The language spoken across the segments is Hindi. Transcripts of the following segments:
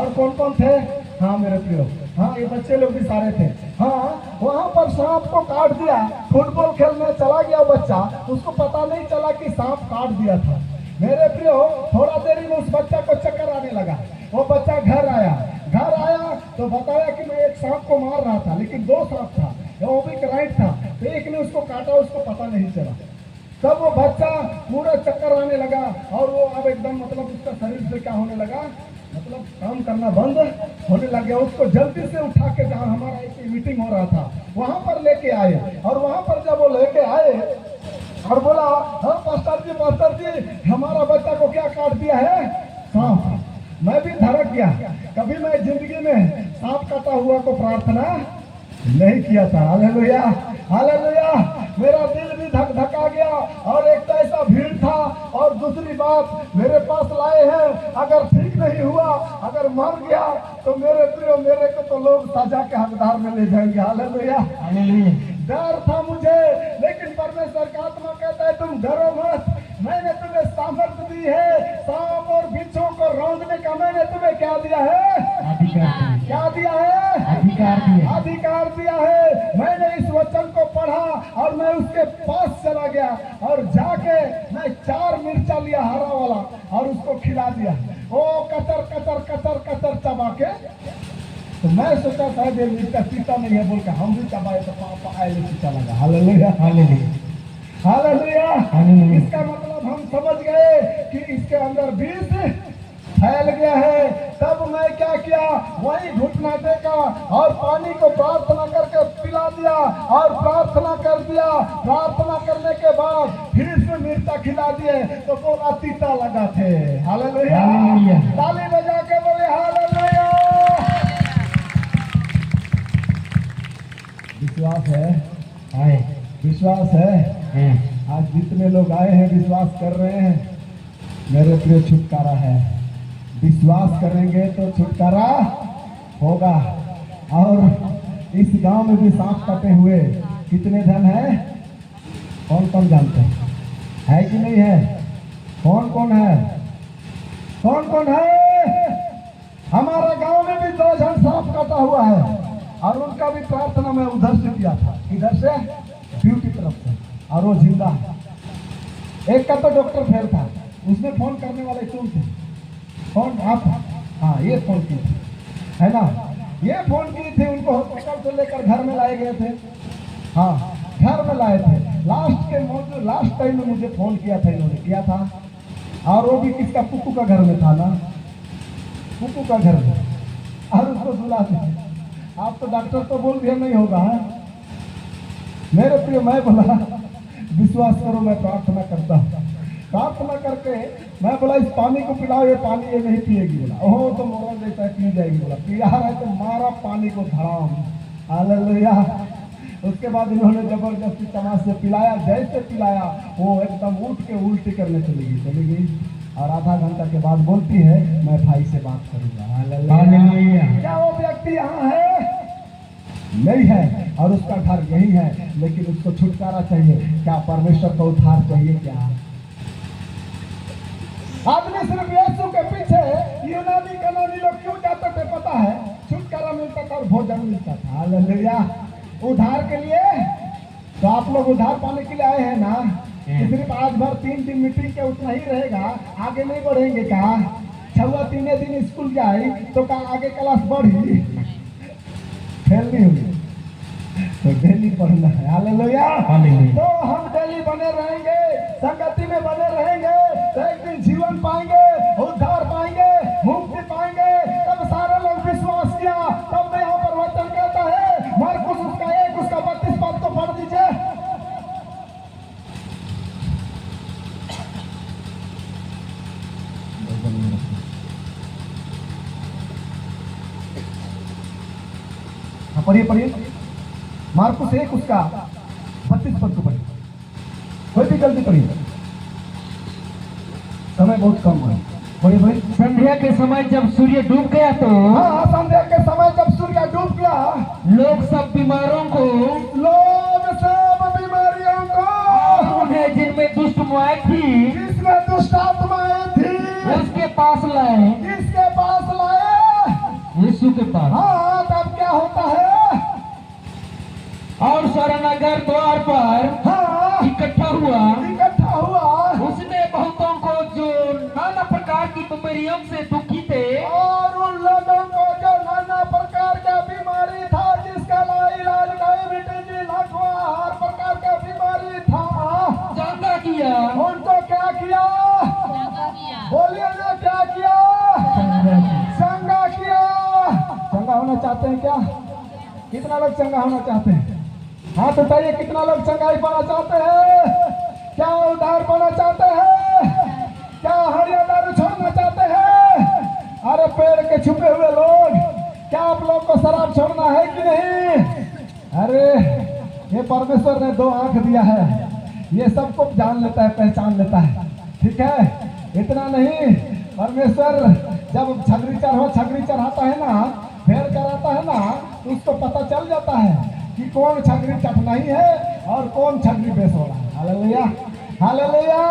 और कौन कौन थे? हाँ मेरे प्रियो, हाँ ये बच्चे लोग भी सारे थे। हाँ वहाँ पर सांप को काट दिया। फुटबॉल खेलने चला गया बच्चा, उसको पता नहीं चला कि सांप काट दिया था। मेरे प्रियो थोड़ा देरी में उस बच्चा को चक्कर आने लगा। वो बच्चा घर आया तो बताया कि मैं एक सांप को मार रहा था, लेकिन दो सांप था, वो भी राइट था, तो एक ने उसको काटा, उसको पता नहीं चला। तब वो बच्चा पूरा चक्कर आने लगा और वो अब एकदम मतलब उसका शरीर से क्या होने लगा, मतलब काम करना बंद होने लग गया। उसको जल्दी से उठा के जहाँ हमारा एक मीटिंग हो रहा था वहां पर लेके आए, और वहां पर जब वो लेके आए और बोला, हाँ पास्टर जी हमारा बच्चा को क्या काट दिया है? सांप। मैं भी धड़क गया। कभी मैं जिंदगी में सांप काटा हुआ को प्रार्थना नहीं किया था। Hallelujah hallelujah. मेरा दिल भी धक धका गया, और एक तो ऐसा भीड़ था, और दूसरी बात मेरे पास लाए हैं, अगर ठीक नहीं हुआ, अगर मर गया तो मेरे प्रियो मेरे को तो लोग सजा के हकदार में ले जाएंगे। Hallelujah hallelujah. डर था मुझे, लेकिन परमेश्वर का आत्मा कहता है तुम डरो मत, मैंने तुम्हें सामर्थ्य दी है, सांप और बिच्छू को रौंदने का मैंने तुम्हें क्या दिया है? अधिकार। क्या दिया है? अधिकार दिया है। मैंने इस वचन को पढ़ा और मैं उसके पास चला गया और जाके मैं 4 मिर्चा लिया हरा वाला और उसको खिला दिया। वो कचर कचर कचर कचर चबा के, तो मैं सोचा शायद ये मिर्चा पीता नहीं है बोल के हम भी चबाए तो पापा आए पीता लगा। Hallelujah hallelujah hallelujah hallelujah. इसका मतलब हम समझ गए कि इसके अंदर विष फैल गया है। तब मैं क्या किया, वही घुटना टेका और पानी को प्रार्थना करके पिला दिया और प्रार्थना कर दिया। प्रार्थना करने के बाद फिर से मिर्चा खिला दिए तो बोला तीता लगा थे। हालेलुया ताली बजा के बोले हालेलुया। विश्वास है? आए विश्वास है? आज जितने लोग आए हैं विश्वास कर रहे हैं, मेरे प्रिय छुटकारा है। विश्वास करेंगे तो छुटकारा होगा। और इस गांव में भी सांप कटे हुए कितने धन है? कौन कौन जानते हैं? है कि नहीं है? कौन कौन है? कौन कौन है? हमारा गांव में भी 2 जन सांप कटा हुआ है, और उनका भी प्रार्थना मैं उधर से किया था, इधर से व्यू की तरफ से, और वो जिंदा है। एक का तो डॉक्टर फेल था, उसने फोन करने वाले तुम थे। कौन? आप? हाँ ये फोन की थी, है ना? ये फोन की थी, उनको हॉस्पिटल से लेकर घर में लाए गए थे। हाँ घर में लाए थे। लास्ट टाइम में मुझे फोन किया था, इन्होंने किया था, और वो भी किसका? पुप्पू का घर में था ना, पुप्पू का घर में, और उसको बुलाते। आप तो डॉक्टर तो बोल दिया नहीं होगा। है मेरे प्रिय, मैं बोला विश्वास करो, मैं प्रार्थना करता हूँ। प्रार्थना करके मैं बोला इस पानी को पिलाओ, ये पानी ये नहीं पिएगी। बोला ओहो तो मोरा जैसा है, पी जाएगी। बोला पिया रहा है तो मारा पानी को धड़ाम। हालेलुया। उसके बाद इन्होंने जबरदस्ती तमाश से पिलाया, जैसे पिलाया वो एकदम उठ के उल्टी करने चली गई, और आधा घंटा के बाद बोलती है मैं भाई से बात करूंगा। हालेलुया। क्या वो व्यक्ति यहाँ है? नहीं है, और उसका घर यही है, लेकिन उसको छुटकारा चाहिए। क्या परमेश्वर को उद्धार चाहिए? क्या आदमी सिर्फ यीशु के पीछे यूनानी कनानी लोग क्यों जाते थे पता है? छुटकारा मिलता था और भोजन मिलता था। हालेलुया। उद्धार के लिए तो आप लोग उद्धार पाने के लिए आए हैं ना, कि सिर्फ आज भर 3 दिन मीटिंग के उतना ही रहेगा, आगे नहीं बढ़ेंगे क्या? 6 दिन स्कूल जाए तो क्या आगे क्लास बढ़ी? फेल नहीं हुई तो डेली पढ़ना है। हालेलुया। तो हम डेली बने रहेंगे, संगति में बने रहेंगे, तो एक दिन जीवन पाएंगे, उद्धार पाएंगे, मुक्ति पाएंगे। तब सारे लोग विश्वास किया। तब तो यहाँ पर वचन कहता है, मरकुस उसका 1 उसका 32 पद को पढ़ दीजिए। पढ़िए मार्कुस 1 उसका 32 पद को पढ़िए। कोई भी जल्दी पढ़िए, समय बहुत कम है। पढ़िए। संध्या के समय जब सूर्य डूब गया तो, हाँ संध्या के समय जब सूर्य डूब गया, लोग सब बीमारियों को उन्हें जिनमें दुष्ट आत्माएं थी, जिसमें दुष्ट आत्माएं थी, उसके पास लाए। किसके पास लाए? यीशु के पास। हाँ, तब क्या होता है? और सारा नगर द्वार पर हाँ, इकट्ठा हुआ। इकट्ठा हुआ उसने बहुतों को जो नाना प्रकार की बीमारियों से दुखी थे और उन लोगों को जो नाना प्रकार का बीमारी था, जिसका इलाज डायबिटीज, लकवा, हर प्रकार का बीमारी था, चंगा किया। उनको क्या किया? बोलिए ना, क्या किया? चंगा किया। चंगा होना चाहते हैं क्या? कितना लोग चंगा होना चाहते हैं? हाथ उठाइए, कितना लोग चंगाई पाना चाहते हैं? क्या उद्धार पाना चाहते हैं? क्या हरिया दारू छोड़ना चाहते हैं? अरे पेड़ के छुपे हुए लोग, क्या आप लोग को शराब छोड़ना है कि नहीं? अरे ये परमेश्वर ने 2 आंख दिया है, ये सबको जान लेता है, पहचान लेता है, ठीक है? इतना नहीं, परमेश्वर जब छगरी चढ़ाता है ना, भेड़ कराता है ना, तो उसको पता चल जाता है कि कौन छगरी चटनाई है और कौन छगरी बेस हो रहा है। Hallelujah, hallelujah,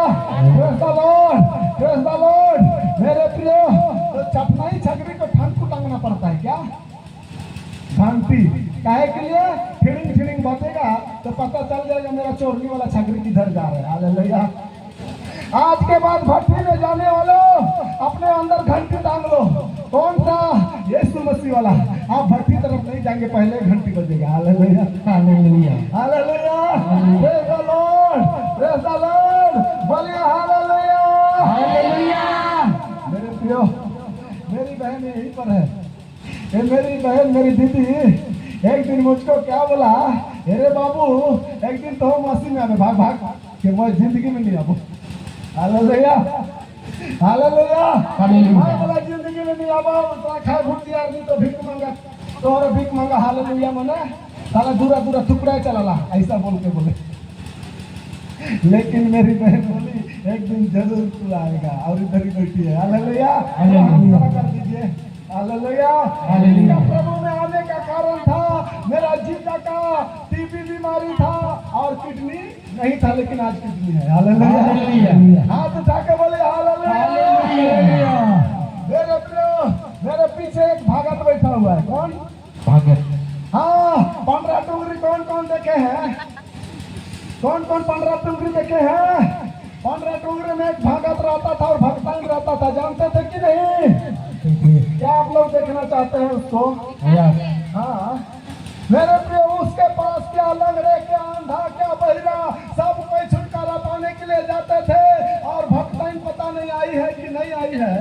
praise the Lord, praise the Lord. मेरे प्रियो, तो चटनाई छगरी को ठंडू टांगना पड़ता है क्या? घंटी काहे के लिए? फिरिंग फिरिंग बजेगा तो पता चल जाएगा मेरा चोरनी वाला छगरी किधर जा रहा है। हालेलुया। आज के बाद भट्टी में जाने वालों, अपने अंदर घंटी टांग लो। कौन सा? यीशु मसीह वाला। आप भट्टी तरफ नहीं जाएंगे, पहले घंटी बजेगा। Hallelujah, hallelujah, hallelujah, praise the Lord, praise the Lord, बोलिए हालेलुया, हालेलुया। मेरे प्रियो, मेरी बहन यहीं पर है। ये मेरी बहन, मेरी दीदी एक दिन मुझको क्या बोला, अरे बाबू एक दिन तो मसीह में आवे, भाग भाग कि मैं जिंदगी में नहीं आबू। Hallelujah, hallelujah, hallelujah. बोला जिंदगी में नहीं आबा, तो खा घुट यार, नहीं तो भीख मांगा, तो और भीख मांगा। हालेलुया मने साला दूरा दूरा टुकड़ा चला, ऐसा बोल के बोले। लेकिन मेरी बहन बोली एक दिन जरूर तू आएगा, और इधर ही बैठी है। हालेलुया, हालेलुया कर दीजिए। Hallelujah, hallelujah. प्रभु में आने का कारण था मेरा जीजा का टीबी बीमारी था और किडनी नहीं था, लेकिन आज किडनी है। हालेलुया, हाथ उठा के बोले हालेलुया। मेरे प्रियो, मेरे पीछे एक भागत बैठा हुआ है। कौन भागत? हाँ, 15 टुंगरी कौन कौन देखे हैं? कौन कौन 15 टुंगरी देखे हैं? 15 टुंगरी में एक भागत रहता था और भक्तान रहता था, जानते थे कि नहीं? क्या आप लोग देखना चाहते हैं उसको? हाँ, मेरे प्रियो, उसके पास क्या लंगड़े, क्या अंधा, क्या बहिरा, सब कोई छुटकारा पाने के लिए जाते थे। और भक्तान पता नहीं आई है कि नहीं आई है।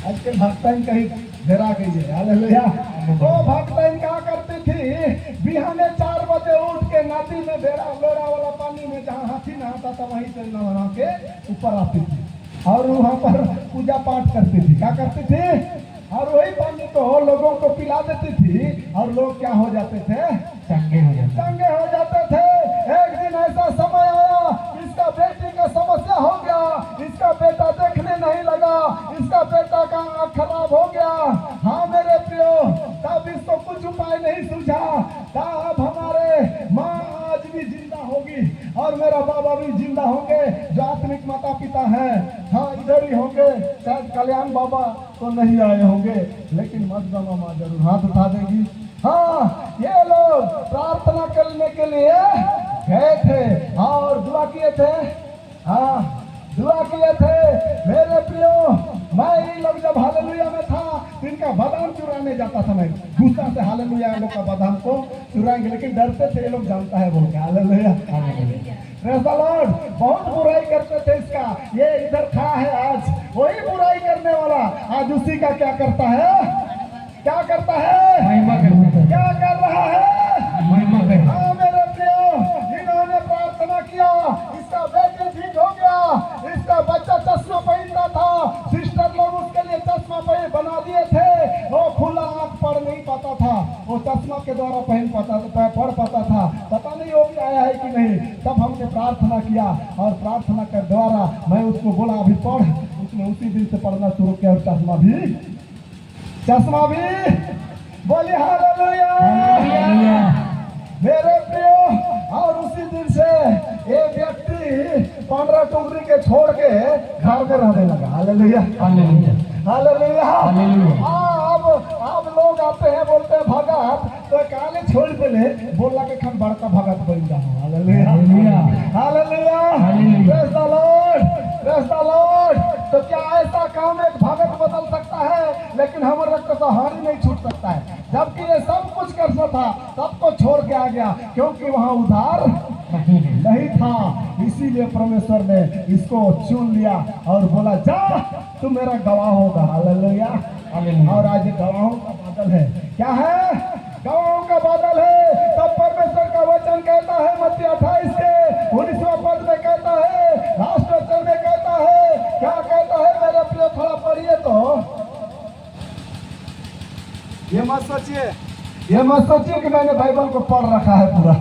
आजकल भक्तान कहीं डेरा गई है। हालेलुया। वो भक्तान क्या करती थी? बिहाने 4 बजे उठ के नदी में बेड़ा वाला पानी में जहाँ हाथी नहाता था, वहीं से नहा के ऊपर आती थी और वहाँ पर पूजा पाठ करती थी। क्या करती थी? और वही पानी को लोगों को पिला देती थी और लोग क्या हो जाते थे? चंगे हो जाते। चंगे हो जाते थे। एक दिन ऐसा समय आया, इसका बेटी का समस्या हो गया, इसका बेटा देखने नहीं लगा, इसका बेटा का आँख खराब हो गया। हाँ मेरे प्रियो, तब इसको कुछ उपाय नहीं सूझा। तब हमारे माँ आज भी जिंदा होगी और मेरा बाबा भी जिंदा होंगे, जो आत्मिक माता पिता हैं। हाँ, इधर ही होंगे, शायद कल्याण बाबा तो नहीं आए होंगे, लेकिन मजदा मामा जरूर हाथ उठा देगी। हाँ, ये लोग प्रार्थना करने के लिए गए थे और दुआ किए थे। हाँ, दुआ किए थे। मेरे प्रियो, मैं ये लोग जब हालेलुया में था, इनका बादाम चुराने जाता था। मैं गुस्सा से हालेलुया लोग का बादाम को चुराएंगे, लेकिन डरते थे ये लोग जानता है बोल के। Hallelujah, praise the Lord. बहुत बुराई करते थे इसका। ये इधर खड़ा है आज, वही बुराई करने वाला आज उसी का क्या करता है? क्या करता है? महिमा करता है। क्या कर रहा है? महिमा करता है। हाँ मेरे प्रियो, इन्होंने प्रार्थना किया, इसका बेटी ठीक हो गया, इसका बच्चा चश्मा पहनता था, सिस्टर लोग उसके लिए चश्मा बना दिए थे। वो खुला आंख पढ़ नहीं पाता था, वो चश्मा के द्वारा पढ़ पाता था। पता नहीं वो भी आया है कि नहीं। तब हमने प्रार्थना किया और प्रार्थना के द्वारा मैं उसको बोला अभी पढ़, उसने उसी दिन से पढ़ना शुरू किया और चश्मा भी बोली हालेलुया। मेरे प्रियो, और उसी दिन से ये व्यक्ति 15 टुकड़ी के छोड़ के घर में रहने लगा। Hallelujah, hallelujah, hallelujah. हालेलुया। अब लोग ले बोला के खन बड़का भगत बन जा। Hallelujah hallelujah praise the Lord praise the Lord. तो क्या ऐसा काम एक भगत बदल सकता है, लेकिन हमारे रक्त तो हानि नहीं छूट सकता है। जबकि ये सब कुछ करना था, सबको छोड़ के आ गया, क्योंकि वहां उधार नहीं था। इसीलिए परमेश्वर ने इसको चुन लिया और बोला जा तू मेरा गवाह होगा। हालेलुया और आज ये गवाहों का बादल है। क्या है? गवाहों का बादल है। तब परमेश्वर का वचन कहता है मत्ती 28 के 19वां पद में कहता है, लास्ट वचन में कहता है, क्या कहता है मेरे प्रिय, थोड़ा पढ़िए तो। ये मत सोचिए कि मैंने बाइबल को पढ़ रखा है पूरा।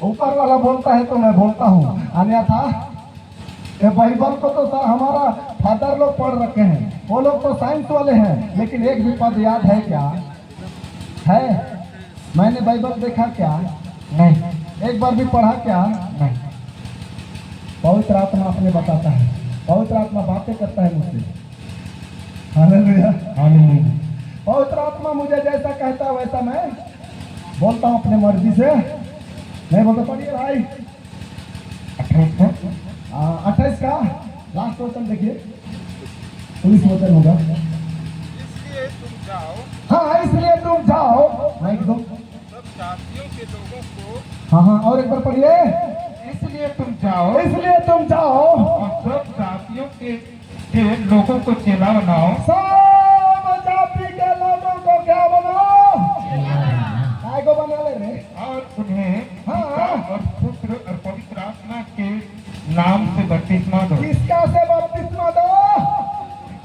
ऊपर वाला बोलता है तो मैं बोलता हूँ, अन्यथा ये बाइबल को तो हमारा फादर लोग पढ़ रखे हैं, वो लोग तो साइंस वाले हैं, लेकिन एक भी पद याद है क्या? है? मैंने बाइबल देखा क्या? नहीं। एक बार भी पढ़ा क्या? नहीं। पवित्र आत्मा अपने बताता है, पवित्र आत्मा बातें करता है मुझसे। Hallelujah hallelujah. पवित्र आत्मा मुझे जैसा कहता है वैसा मैं बोलता हूँ अपने मर्जी से, नहीं बोलता। पढ़िए भाई 28 का लास्ट वचन देखिए, 19 वचन होगा। इसलिए तुम जाओ, हाँ इसलिए तुम जाओ, माइक दो। सब जातियों के लोगों को, हाँ और एक बार पढ़िए। इसलिए तुम जाओ इसलिए तुम जाओ और सब जातियों के लोगों को चेला बनाओ। सब जाति के लोगों को क्या बनाओ? काय को बना ले रे? और उन्हें हाँ। पिता और पुत्र और पवित्र आत्मा के नाम से बपतिस्मा दो। किसका से बपतिस्मा दो?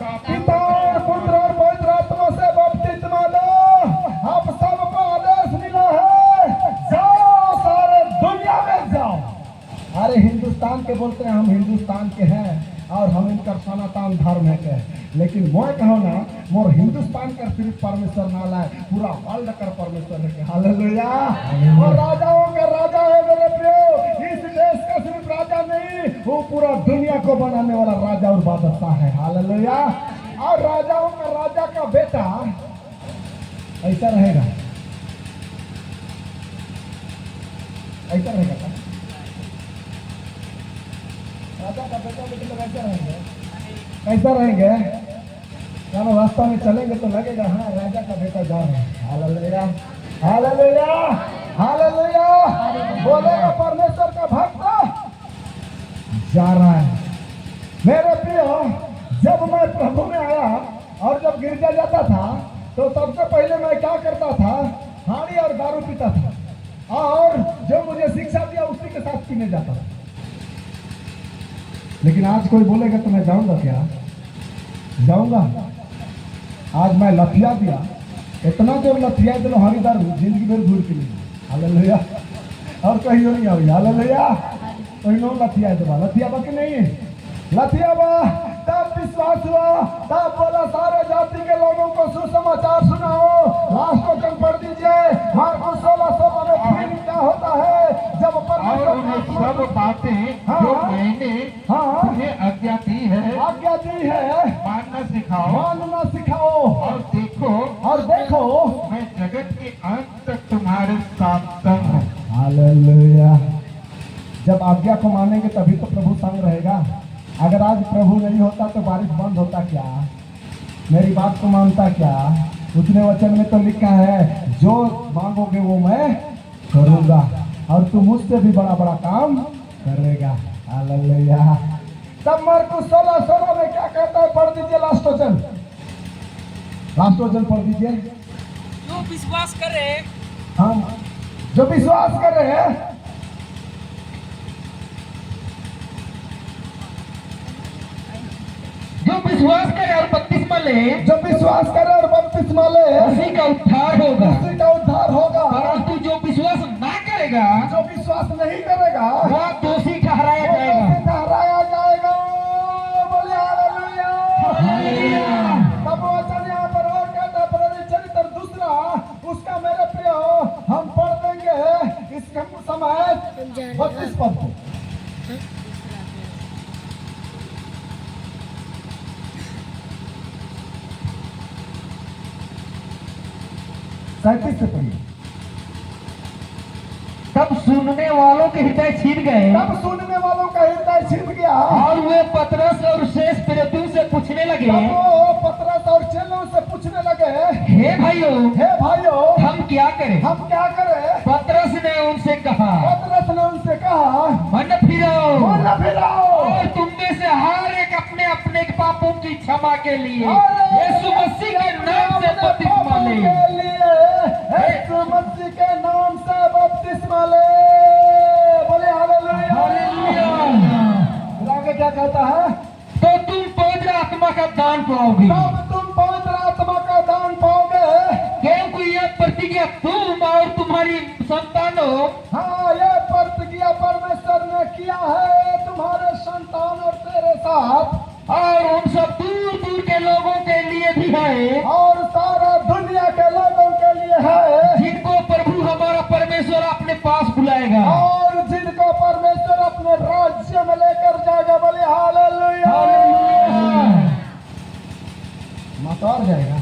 पिता और पुत्र और पवित्र आत्मा से बपतिस्मा दो। अब सबको आदेश मिला है, जाओ सारे दुनिया में जाओ। अरे हिंदुस्तान के बोलते हैं, हम हिंदुस्तान के हैं और हम इनका सनातन धर्म है के, लेकिन मैं कहो ना मोर हिंदुस्तान का सिर्फ परमेश्वर ना लाए, पूरा वर्ल्ड का परमेश्वर है। हालेलुया। और राजाओं का राजा है मेरे प्रियो, इस देश का सिर्फ राजा नहीं, वो पूरा दुनिया को बनाने वाला राजा और बादशाह है। हालेलुया। और राजाओं का राजा का बेटा ऐसा रहेगा, ऐसा रहेगा क्या? राजा का बेटा लेकिन तो कैसे रहेंगे? कैसा रहेंगे? क्या रास्ता में चलेंगे तो लगेगा हाँ राजा का बेटा जा रहे हैं। Hallelujah hallelujah hallelujah. बोलेगा परमेश्वर का भक्त जा रहा है। मेरे प्रियो, जब मैं प्रभु में आया और जब गिरजा जाता था तो सबसे पहले मैं क्या करता था? हाड़ी और दारू पीता था, और जो मुझे शिक्षा दिया उसी के साथ पीने जाता था। लेकिन आज कोई बोलेगा तो मैं जाऊंगा क्या? जाऊंगा। आज मैं लथिया दिया, इतना जो लथिया दिलो हरी दारू जिंदगी भर घूर के लिए। हालेलुया। और कहीं नहीं आई। हालेलुया। कोई नो लथिया दबा, लथिया बा कि नहीं? लथिया बा। तब विश्वास हुआ, तब बोला सारे जाति के लोगों को सुसमाचार सुनाओ। लास्ट वचन पढ़ दीजिए, मार्कुस 16:16 में फिर क्या होता है जब और उन्हें सब बातें जो मैंने तुम्हें आज्ञा दी है मानना सिखाओ। और देखो मैं जगत के अंत तक तुम्हारे साथ संग हूँ। हालेलुया। जब आज्ञा को मानेंगे तभी तो प्रभु संग रहेगा। अगर आज प्रभु नहीं होता तो बारिश बंद होता क्या? मेरी बात को मानता क्या? उतने वचन में तो लिखा है जो मांगोगे वो मैं करूंगा और तू मुझसे भी बड़ा बड़ा काम करेगा। हालेलुया। तब मार्कुस 16:16 में क्या कहता है? पढ़ दीजिए लास्ट वचन पढ़ दीजिए। जो विश्वास करे, हाँ जो विश्वास करे, जो विश्वास करे और बपतिस्मा ले, जो विश्वास करे और बपतिस्मा ले, उसी का उद्धार होगा। उसी का उद्धार होगा। परंतु जो विश्वास ना करेगा, जो विश्वास नहीं करेगा वह दोषी ठहराया वो जाएगा। दोषी ठहराया जाएगा। बोले हालेलुया। तब वचन यहाँ पर और कहता है, प्रेरित चरित्र 2 उसका मेरे प्रियो हम पढ़ देंगे इस समय 32 पद को। 37 से पढ़िए। तब सुनने वालों के हृदय छीन गए तब सुनने वालों का हृदय छिप गया और वे पतरस और शेष प्रेरितों से पूछने लगे, तब वो पतरस और चेलों से पूछने लगे, हे भाइयों, हे भाइयों, हम क्या करें? हम क्या करें? पतरस ने उनसे कहा, पतरस ने उनसे कहा, मन फिराओ मन फिराओ और तुम में से हर एक अपने अपने पापों की क्षमा के लिए और यीशु मसीह के नाम से बपतिस्मा ले। के लिए यीशु मसीह के नाम से बपतिस्मा ले। बोले हालेलुया। फिर आगे क्या कहता है? तो तुम पवित्र आत्मा का दान पाओगे, तब तुम पवित्र आत्मा का दान पाओगे, क्योंकि यह प्रतिज्ञा तुम और तुम्हारी संतानों, हाँ, ये प्रतिज्ञा परमेश्वर ने किया है तुम्हारे संतान और तेरे साथ, और उन सब दूर दूर के लोगों के लिए भी है, और सारा दुनिया के लोगों के लिए है, जिनको प्रभु हमारा परमेश्वर अपने पास बुलाएगा। और जिनको परमेश्वर अपने राज्य में लेकर जाएगा। बोले हालेलुया। मातार जाएगा,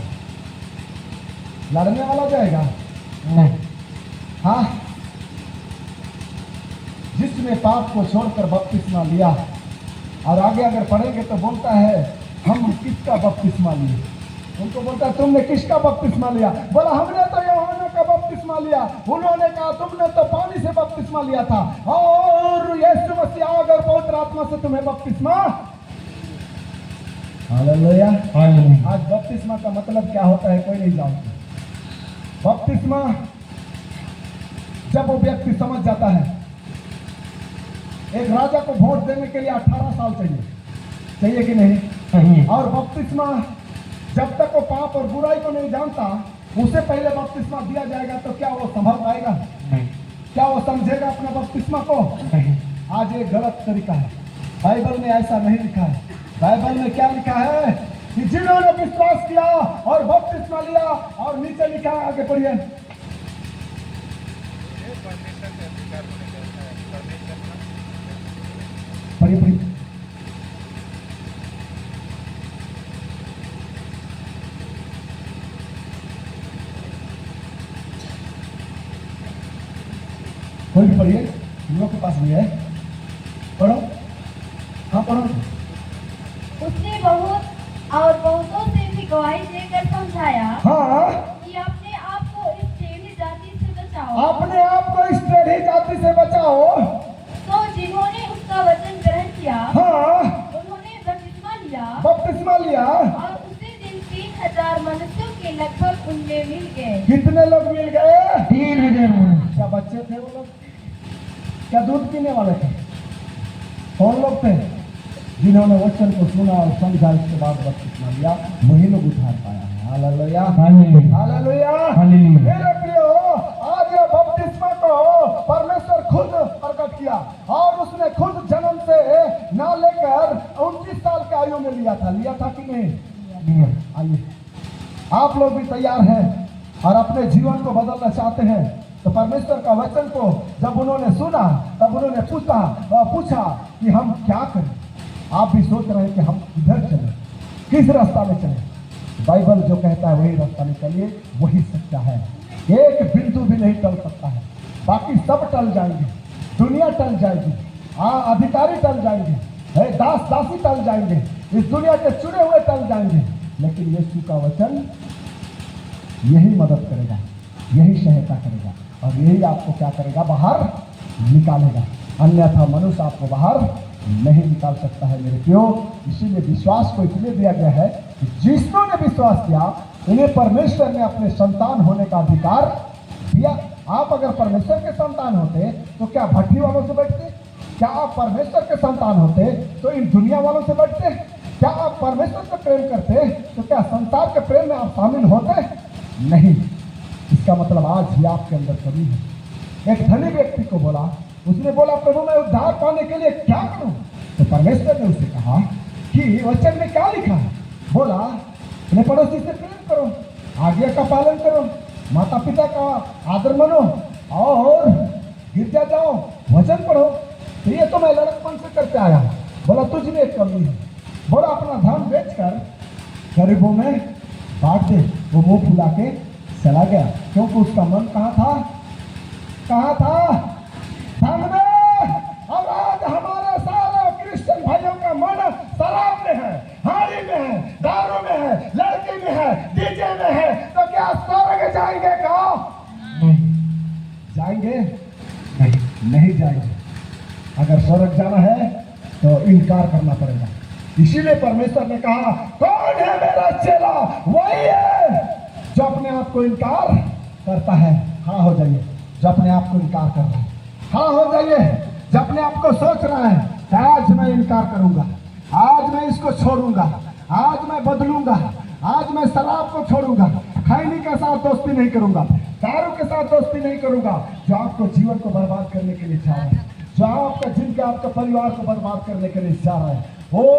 लड़ने वाला जाएगा नहीं, हाँ, जिसने पाप को छोड़कर बपतिस्मा लिया। और आगे अगर पढ़ेंगे तो बोलता है हम किसका बपतिस्मा लिए? उनको बोलता है तुमने किसका बपतिस्मा लिया? बोला हमने तो यूहन्ना का बपतिस्मा लिया। उन्होंने कहा तुमने तो पानी से बपतिस्मा लिया था, और यीशु मसीह अगर पवित्र आत्मा से तुम्हें बपतिस्मा। हालेलुया। आज बपतिस्मा का मतलब क्या होता है कोई नहीं जानता। बपतिस्मा जब वो व्यक्ति समझ जाता है, एक राजा को वोट देने के लिए 18 साल चाहिए कि नहीं? सही। और बपतिस्मा जब तक वो पाप और बुराई को नहीं जानता, उसे पहले बपतिस्मा दिया जाएगा तो क्या वो संभल पाएगा? नहीं, क्या वो समझेगा अपना बपतिस्मा को? नहीं। आज ये गलत तरीका है। बाइबल में ऐसा नहीं लिखा है। बाइबल में क्या लिखा है कि जिन्होंने विश्वास किया और बपतिस्मा लिया, और नीचे लिखा है, आगे पढ़िए, ये परमेश्वर के अधिकार होने जाता है। परमेश्वर का पढ़िए पढ़िए। कोई भी पढ़िए, हम लोग के पास भी है। पढ़ो, हाँ पढ़ो। उसने बहुत और बहुतों से भी गवाही देकर समझाया हाँ, कि अपने आप को इस टेढ़ी जाति से बचाओ। अपने आप को इस टेढ़ी जाति से बचाओ। तो जिन्होंने उसका वचन ग्रहण किया, हाँ, उन्होंने बपतिस्मा लिया, बपतिस्मा लिया। और उसी दिन 3000 मनुष्यों के लगभग उनमें मिल गए। कितने लोग मिल गए? 3000। क्या बच्चे थे वो लोग? क्या दूध पीने वाले थे? कौन लोग थे? जिन्होंने वचन को सुना और समझा, इसके बाद बपतिस्मा लिया, वही लोग उद्धार पाया है। Hallelujah, hallelujah. मेरे प्रियो, आज ये बपतिस्मा को परमेश्वर खुद प्रकट किया, और उसने खुद जन्म से ना लेकर 29 साल की आयु में लिया था कि नहीं? आइए, आप लोग भी तैयार हैं और अपने जीवन को बदलना चाहते हैं, तो परमेश्वर का वचन को जब उन्होंने सुना, तब उन्होंने पूछा कि हम क्या करें। आप भी सोच रहे हैं कि हम किधर चलें, किस रास्ता में चलें? बाइबल जो कहता है वही रास्ता में चलिए, वही सच्चा है। एक बिंदु भी नहीं टल सकता है, बाकी सब टल जाएंगे, दुनिया टल जाएगी, अधिकारी टल जाएंगे, दास दासी टल जाएंगे, इस दुनिया के चुने हुए टल जाएंगे, लेकिन यीशु का वचन यही मदद करेगा, यही सहायता करेगा, और यही आपको क्या करेगा? बाहर निकालेगा। अन्यथा मनुष्य आपको बाहर नहीं निकाल सकता है मेरे प्रियो। इसीलिए विश्वास को इसलिए दिया गया है कि जिसने विश्वास किया, उन्हें परमेश्वर ने अपने संतान होने का अधिकार दिया। आप अगर परमेश्वर के संतान होते तो क्या भट्टी वालों से बैठते? क्या आप परमेश्वर के संतान होते तो इन दुनिया वालों से बैठते? क्या आप परमेश्वर से प्रेम करते तो क्या संसार के प्रेम में आप शामिल होते? नहीं। इसका मतलब आज भी आपके अंदर कमी है। एक धनी व्यक्ति को बोला, उसने बोला प्रभु मैं उद्धार पाने के लिए क्या करूं? तो परमेश्वर ने उसे कहा कि वचन में क्या लिखा है? बोला अपने पड़ोसी से प्रेम करो, आज्ञा का पालन करो, माता पिता का आदर मानो, और गिरजा जाओ, वचन पढ़ो। तो ये तो मैं लड़कपन से करते आया। बोला तुझ में एक कमी है। बोला अपना धन बेचकर गरीबों में बांट दे। वो मुंह फुला के चला गया, क्योंकि उसका मन कहाँ था? जाएंगे? नहीं जाएंगे। अगर स्वर्ग जाना है तो इनकार करना पड़ेगा। इसीलिए परमेश्वर ने कहा, कौन है मेरा चेला? वही है जो अपने आप को इनकार करता है। हाँ हो जाइए जो अपने आप को इनकार कर रहा है। हाँ हो जाइए जो अपने आप को सोच रहा है आज मैं इनकार करूंगा, आज मैं इसको छोड़ूंगा, आज मैं बदलूंगा, आज मैं शराब को छोड़ूंगा, खैनी के साथ दोस्ती नहीं करूंगा, दारू के साथ दोस्ती नहीं करूंगा, जो आपको जीवन को बर्बाद करने के लिए जा रहा है, जो आपका जिनके आपका परिवार को बर्बाद करने के लिए जा रहा है, वो